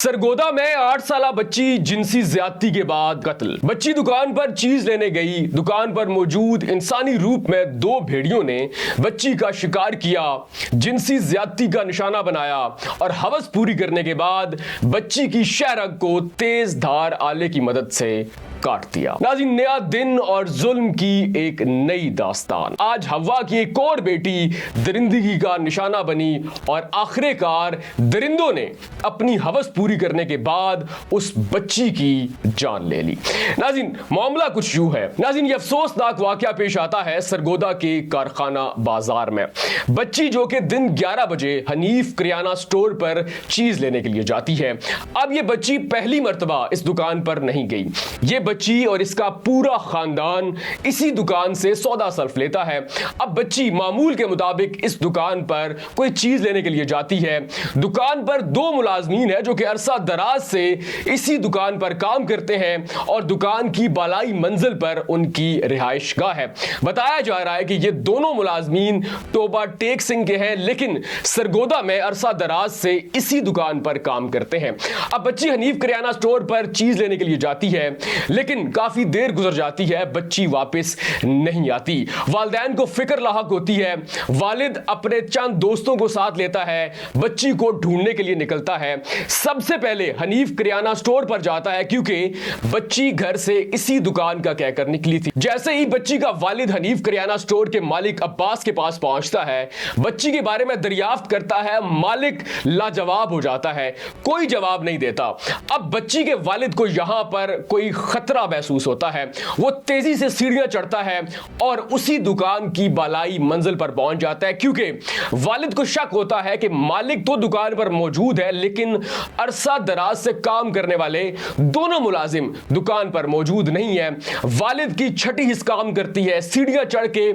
सरगोदा में 8 साला बच्ची जिनसी ज्यादती के बाद कत्ल। बच्ची दुकान पर चीज लेने गई। दुकान पर मौजूद इंसानी रूप में दो भेड़ियों ने बच्ची का शिकार किया, जिनसी ज्यादती का निशाना बनाया और हवस पूरी करने के बाद बच्ची की शहरग को तेज धार आले की मदद से काट दिया। नाज़रीन, नया दिन और जुल्म की एक नई दास्तान। आज हवा की एक और बेटी दरिंदगी का निशाना बनी और आखिरकार दरिंदों ने अपनी हवस पूरी करने के बाद उस बच्ची की जान ले ली। नाज़रीन, मामला कुछ यूं है। नाज़रीन, ये अफसोसनाक वाकया पेश आता है सरगोदा के कारखाना बाजार में। बच्ची जो कि दिन 11 बजे हनीफ किराना स्टोर पर चीज लेने के लिए जाती है। अब ये बच्ची पहली मर्तबा इस दुकान पर नहीं गई। ये बच्ची और इसका पूरा खानदान इसी दुकान से सौदा सर्फ लेता है। अब बच्ची मामूल के मुताबिक इस दुकान पर कोई चीज लेने के लिए जाती है। दुकान पर दो मुलाजमीन है जो कि अरसा दराज से इसी दुकान पर काम करते हैं और दुकान की बालाई मंजिल पर उनकी रिहाइशगाह है। बताया जा रहा है कि ये दोनों मुलाजमीन टोबा टेक सिंह के हैं, लेकिन सरगोदा में अरसा दराज से इसी दुकान पर काम करते हैं। अब बच्ची हनीफ किराना स्टोर पर चीज लेने के लिए जाती है, लेकिन काफी देर गुजर जाती है, बच्ची वापस नहीं आती। वालिदैन को फिक्र लाहक होती है। वालिद अपने चंद दोस्तों को साथ लेता है, बच्ची को ढूंढने के लिए निकलता है। सबसे पहले हनीफ किराना स्टोर पर जाता है क्योंकि बच्ची घर से इसी दुकान का कहकर निकली थी। जैसे ही बच्ची का वालिद हनीफ किराना स्टोर के मालिक अब्बास के पास पहुंचता है, बच्ची के बारे में दरियाफ्त करता है। मालिक लाजवाब हो जाता है, कोई जवाब नहीं देता। अब बच्ची के वालिद को यहां पर कोई खतरा महसूस होता है। वो तेजी से सीढ़ियां चढ़ता है और उसी दुकान की बालाई मंजिल पर पहुंच जाता है क्योंकि वालिद को शक होता है कि मालिक तो दुकान पर मौजूद है, लेकिन अरसा दराज से काम करने वाले दोनों मुलाजिम दुकान पर मौजूद नहीं है। वालिद की छठी हिस्स काम करती है, सीढ़ियां चढ़ के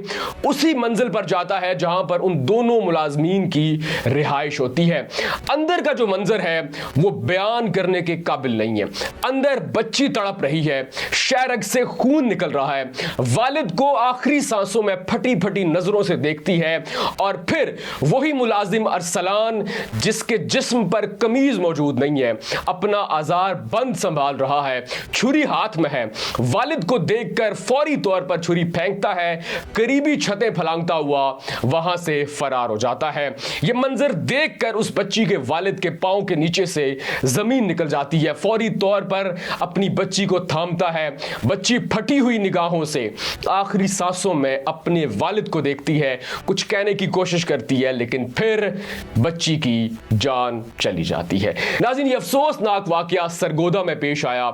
उसी मंजिल पर जाता है जहां पर उन दोनों मुलाजमीन की रिहाइश होती है। अंदर का जो मंजर है वो बयान करने के काबिल नहीं है। अंदर बच्ची तड़प रही है, शहरग से खून निकल रहा है। वालिद को आखिरी सांसों में फटी फटी नजरों से देखती है और फिर वही मुलाजिम अरसलान, जिसके जिस्म पर कमीज मौजूद नहीं है, अपना आजार बंद संभाल रहा है, छुरी हाथ में है। वालिद को देखकर फौरी तौर पर छुरी फेंकता है, करीबी छतें फलांगता हुआ वहां से फरार हो जाता है। यह मंजर देखकर उस बच्ची के वालिद के पांव के नीचे से जमीन निकल जाती है। फौरी तौर पर अपनी बच्ची को थामता है। बच्ची फटी हुई निगाहों से आखिरी सांसों में अपने वालिद को देखती है, कुछ कहने की कोशिश करती है, लेकिन फिर बच्ची की जान चली जाती है। नाज़रीन, ये अफसोसनाक वाकया सरगोदा में पेश आया।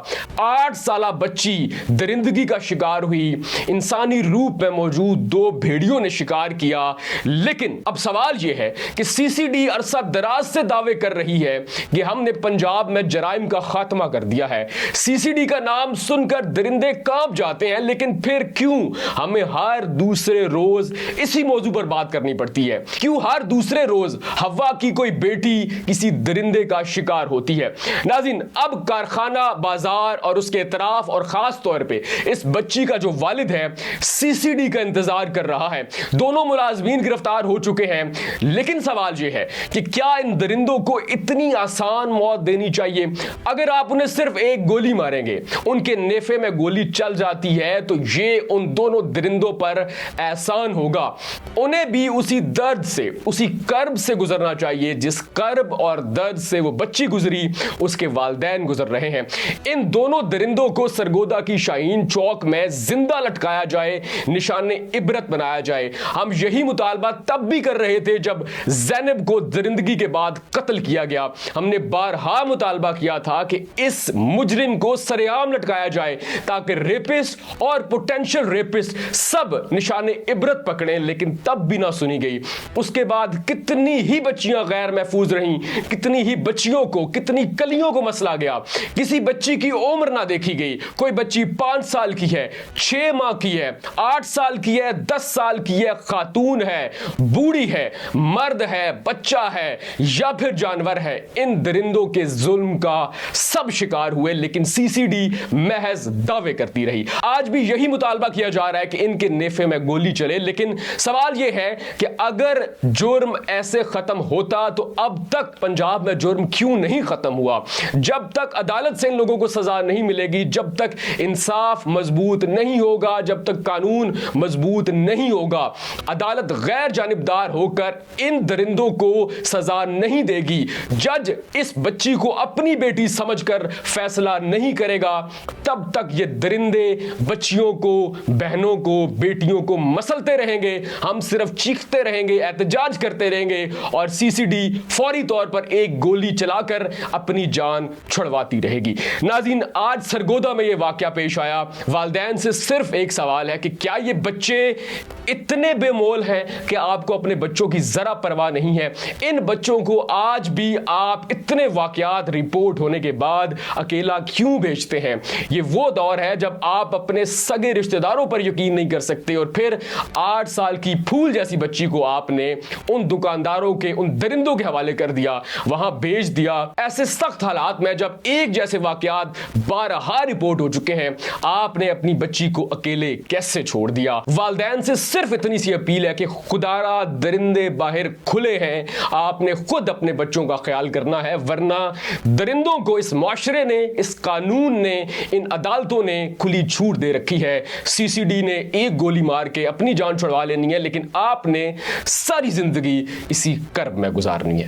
8 साला बच्ची दरिंदगी का शिकार हुई। इंसानी रूप में मौजूद दो भेड़ियों ने शिकार किया। लेकिन अब सवाल यह है कि सीसीडी अरसा दराज से दावे कर रही है कि हमने पंजाब में जराइम का खात्मा कर दिया है। सीसीडी का नाम सुनकर दरिंदे कांप जाते हैं, लेकिन फिर क्यों हमें हर दूसरे रोज इसी मौजू पर बात करनी पड़ती है? क्यों हर दूसरे रोज हवा की कोई बेटी किसी दरिंदे का शिकार होती है? नाज़रीन, अब कारखाना बाजार और उसके इतराफ और खास तौर पे इस बच्ची का जो वालिद है सीसीडी का इंतजार कर रहा है। दोनों मुलाजमीन गिरफ्तार हो चुके हैं, लेकिन सवाल यह है कि क्या इन दरिंदों को इतनी आसान मौत देनी चाहिए? अगर आप उन्हें सिर्फ एक गोली मारेंगे, उनके नेफे में गोली चल जाती है, तो ये उन दोनों दरिंदों पर एहसान होगा। उन्हें भी उसी दर्द से, उसी कर्ब से गुजरना चाहिए जिस कर्ब और दर्द से वो बच्ची गुजरी, उसके वालिदैन गुजर रहे हैं। इन दोनों दरिंदों को सरगोदा की शाहीन चौक में जिंदा लटकाया जाए, निशाने इबरत बनाया जाए। हम यही मुतालबा तब भी कर रहे थे जब ज़ैनब को दरिंदगी के बाद कत्ल किया गया। हमने बारहा मुतालबा किया था कि इस मुजरिम को सरेआम लटकाया जाए ताकि रेपिस्ट और पोटेंशियल रेपिस्ट सब निशाने इबरत पकड़े, लेकिन तब भी ना सुनी गई। उसके बाद कितनी ही बच्चियां गैर महफूज रहीं, कितनी ही बच्चियों को, कितनी कलियों को मसला गया। किसी बच्ची की उम्र ना देखी गई। कोई बच्ची 5 साल की है, 6 माह की है, 8 साल की है, 10 साल की है, खातून है, बूढ़ी है, मर्द है, बच्चा है या फिर जानवर है। इन दरिंदों के जुल्म का सब शिकार हुए, लेकिन सीसीडी महज दावे करती रही। आज भी यही मुतालबा किया जा रहा है कि इनके नेफे में गोली चले, लेकिन सवाल यह है कि अगर जुर्म ऐसे खत्म होता तो अब तक पंजाब में जुर्म क्यों नहीं नहीं खत्म हुआ। जब तक अदालत से इन लोगों को सजा नहीं मिलेगी, जब तक इंसाफ मजबूत नहीं होगा, जब तक कानून मजबूत नहीं होगा, अदालत गैर जानिबदार होकर इन दरिंदों को सजा नहीं देगी, जज इस बच्ची को अपनी बेटी समझकर फैसला नहीं करेगा, तब तक ये दरिंदे बच्चियों को, बहनों को, बेटियों को मसलते रहेंगे। हम सिर्फ चीखते रहेंगे, एहतजाज करते रहेंगे और सीसीडी फौरी तौर पर एक गोली चलाकर अपनी जान छुड़वाती रहेगी। नाज़रीन, आज सरगोदा में यह वाकया पेश आया। वालिदैन से सिर्फ एक सवाल है कि क्या ये बच्चे इतने बेमोल हैं कि आपको अपने बच्चों की जरा परवाह नहीं है? इन बच्चों को आज भी आप इतने वाकयात रिपोर्ट होने के बाद अकेला क्यों भेजते हैं? ये वो दौर है जब आप अपने सगे रिश्तेदारों पर यकीन नहीं कर सकते और फिर 8 साल की फूल जैसी बच्ची को आपने उन दुकानदारों के, उन दरिंदों के हवाले कर दिया, वहां भेज दिया। ऐसे सख्त हालात में जब एक जैसे वाकयात 12 रिपोर्ट हो चुके हैं, आपने अपनी बच्ची को अकेले कैसे छोड़ दिया? वालिदैन से सिर्फ इतनी सी अपील है कि खुदारा दरिंदे बाहर खुले हैं, आपने खुद अपने बच्चों का ख्याल करना है, वरना दरिंदों को इस माशरे ने, इस कानून ने, इन अदालतों ने खुली छूट दे रखी है। सीसीडी ने एक गोली मार के अपनी जान छुड़वा लेनी है, लेकिन आपने सारी जिंदगी इसी कर्ब में गुजारनी है।